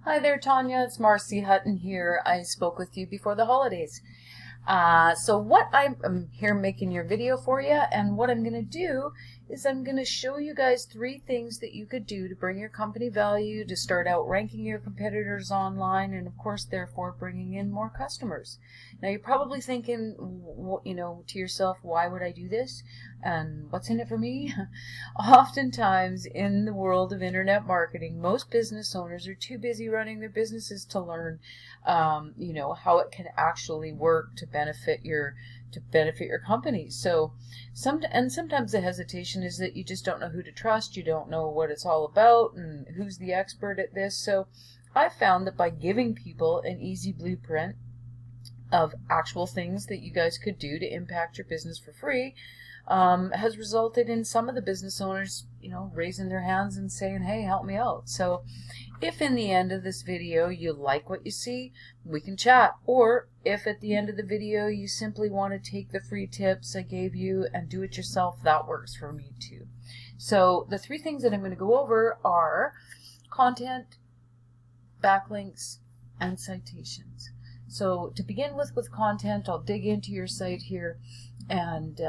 Hi there, Tanya. It's Marcy Hutton here. I spoke with you before the holidays. So what I'm here making your video for you, and what I'm going to do is I'm going to show you guys 3 things that you could do to bring your company value, to start out ranking your competitors online, and of course, therefore, bringing in more customers. Now, you're probably thinking, to yourself, why would I do this? And what's in it for me? Oftentimes, in the world of internet marketing, most business owners are too busy running their businesses to learn, how it can actually work to benefit your company. So sometimes the hesitation is that you just don't know who to trust, you don't know what it's all about and who's the expert at this. So I found that by giving people an easy blueprint of actual things that you guys could do to impact your business for free, has resulted in some of the business owners, raising their hands and saying, hey, help me out. So if in the end of this video you like what you see, we can chat. Or if at the end of the video you simply want to take the free tips I gave you and do it yourself, that works for me too. So the 3 things that I'm going to go over are content, backlinks, and citations. So to begin with content, I'll dig into your site here and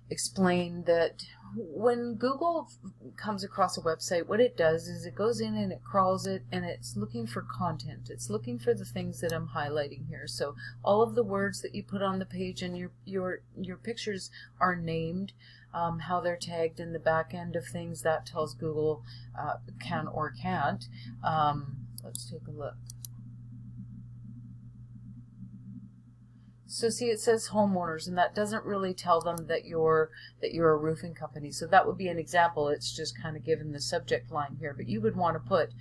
explain that when Google comes across a website, what it does is it goes in and it crawls it, and it's looking for content. It's looking for the things that I'm highlighting here. So all of the words that you put on the page, and your pictures are named, how they're tagged in the back end of things, that tells Google can or can't. Let's take a look. So see, it says homeowners, and that doesn't really tell them that you're a roofing company. So that would be an example. It's just kind of given the subject line here. But you would want to put,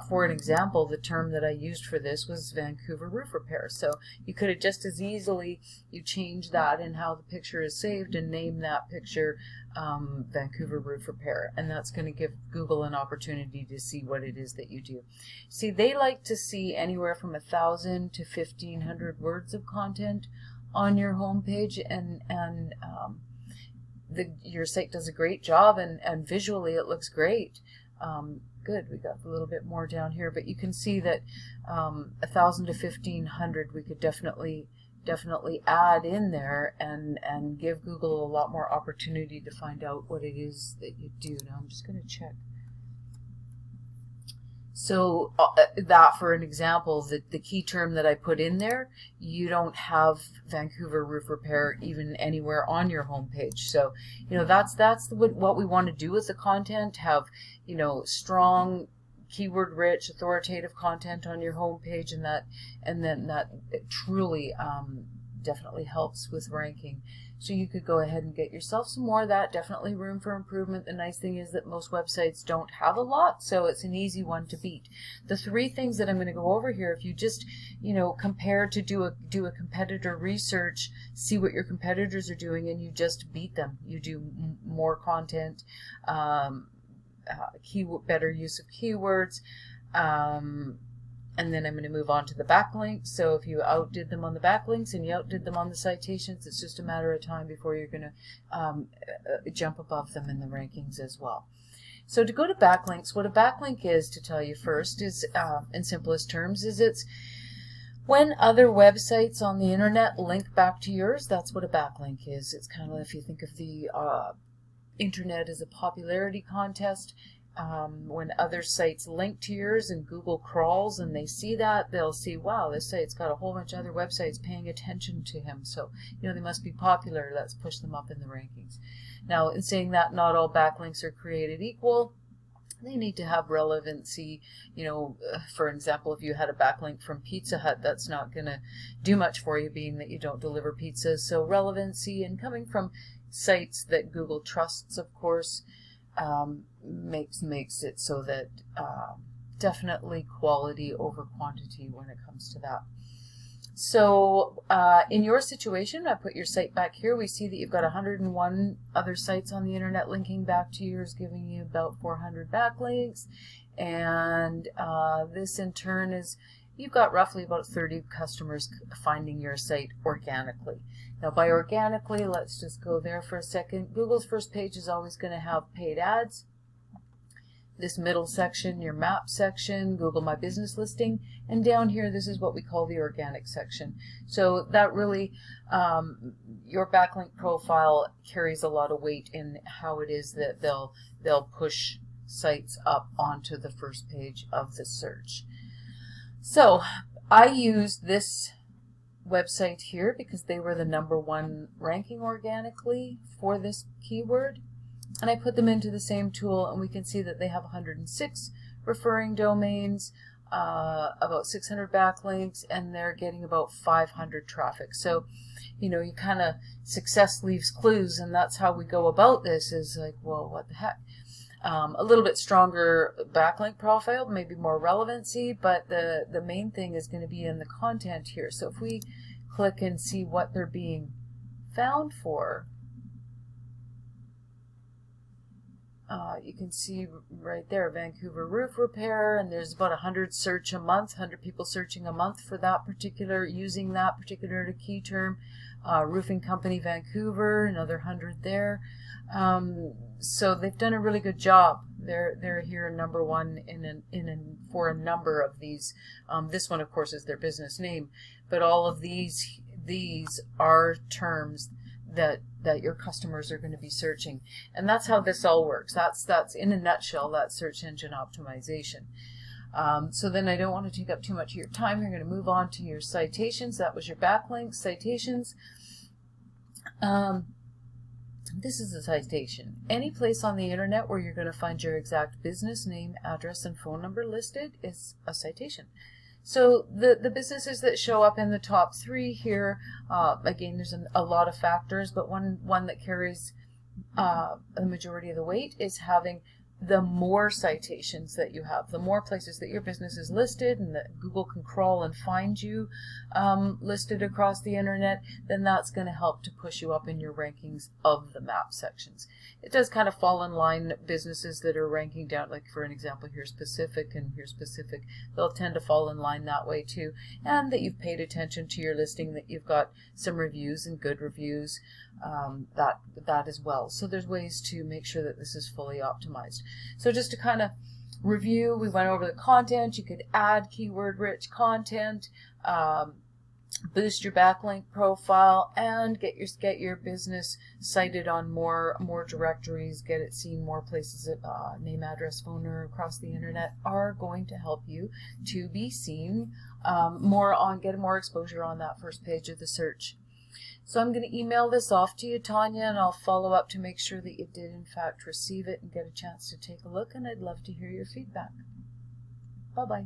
for an example, the term that I used for this was Vancouver roof repair. So you could have just as easily, you change that in how the picture is saved and name that picture Vancouver roof repair. And that's going to give Google an opportunity to see what it is that you do. See, they like to see anywhere from 1,000 to 1,500 words of content on your homepage, and your site does a great job, and visually it looks great. Good, we got a little bit more down here, but you can see that 1,000 to 1,500 we could definitely add in there and give Google a lot more opportunity to find out what it is that you do. Now I'm just going to check. So that, for an example, the key term that I put in there, you don't have Vancouver roof repair even anywhere on your homepage. So that's what we want to do with the content. Have strong, keyword rich, authoritative content on your homepage, and then that truly definitely helps with ranking. So you could go ahead and get yourself some more of that. Definitely room for improvement. The nice thing is that most websites don't have a lot, so it's an easy one to beat. The 3 things that I'm going to go over here, if you just compare to do a competitor research, see what your competitors are doing, and you just beat them. You do more content, better use of keywords, and then I'm going to move on to the backlinks. So if you outdid them on the backlinks and you outdid them on the citations, it's just a matter of time before you're going to jump above them in the rankings as well. So to go to backlinks, what a backlink is, to tell you first, is in simplest terms, is it's when other websites on the internet link back to yours. That's what a backlink is. It's kind of, if you think of the internet as a popularity contest, when other sites link to yours and Google crawls and they see that, they'll see, wow, this site's got a whole bunch of other websites paying attention to him, so they must be popular. Let's push them up in the rankings. Now, in saying that, not all backlinks are created equal. They need to have relevancy. For example, if you had a backlink from Pizza Hut, that's not going to do much for you, being that you don't deliver pizzas. So relevancy, and coming from sites that Google trusts, of course, makes it so that definitely quality over quantity when it comes to that. So in your situation, I put your site back here. We see that you've got 101 other sites on the internet linking back to yours, giving you about 400 backlinks, and this in turn is, you've got roughly about 30 customers finding your site organically. Now by organically, let's just go there for a second. Google's first page is always going to have paid ads. this middle section, your map section, Google My Business listing, and down here this is what we call the organic section. So that really, your backlink profile carries a lot of weight in how it is that they'll push sites up onto the first page of the search. So I used this website here because they were the #1 ranking organically for this keyword, and I put them into the same tool, and we can see that they have 106 referring domains, about 600 backlinks, and they're getting about 500 traffic. So, you know, you kind of, success leaves clues, and that's how we go about this, is like, well, what the heck? A little bit stronger backlink profile, maybe more relevancy, but the main thing is going to be in the content here. So if we click and see what they're being found for, you can see right there, Vancouver roof repair, and there's about 100 search a month, 100 people searching a month for that particular, using that particular key term. Roofing company Vancouver, another 100 there. So they've done a really good job. They're here #1 for a number of these. This one, of course, is their business name, but all of these are terms that your customers are going to be searching, and that's how this all works. That's in a nutshell, that's search engine optimization. So then I don't want to take up too much of your time. You're going to move on to your citations. That was your backlinks, citations. This is a citation. Any place on the internet where you're going to find your exact business name, address, and phone number listed is a citation. So the businesses that show up in the top 3 here, again, there's a lot of factors, but one that carries the majority of the weight is having the more citations that you have, the more places that your business is listed and that Google can crawl and find you listed across the internet, then that's going to help to push you up in your rankings of the map sections. It does kind of fall in line, businesses that are ranking down, like for an example here, specific and here specific, they'll tend to fall in line that way too, and that you've paid attention to your listing, that you've got some reviews and good reviews, that as well. So there's ways to make sure that this is fully optimized. So just to kind of review, we went over the content. You could add keyword-rich content, boost your backlink profile, and get your business cited on more directories, get it seen more places. Name, address, phone number across the internet are going to help you to be seen get more exposure on that first page of the search. So I'm going to email this off to you, Tanya, and I'll follow up to make sure that you did in fact receive it and get a chance to take a look, and I'd love to hear your feedback. Bye-bye.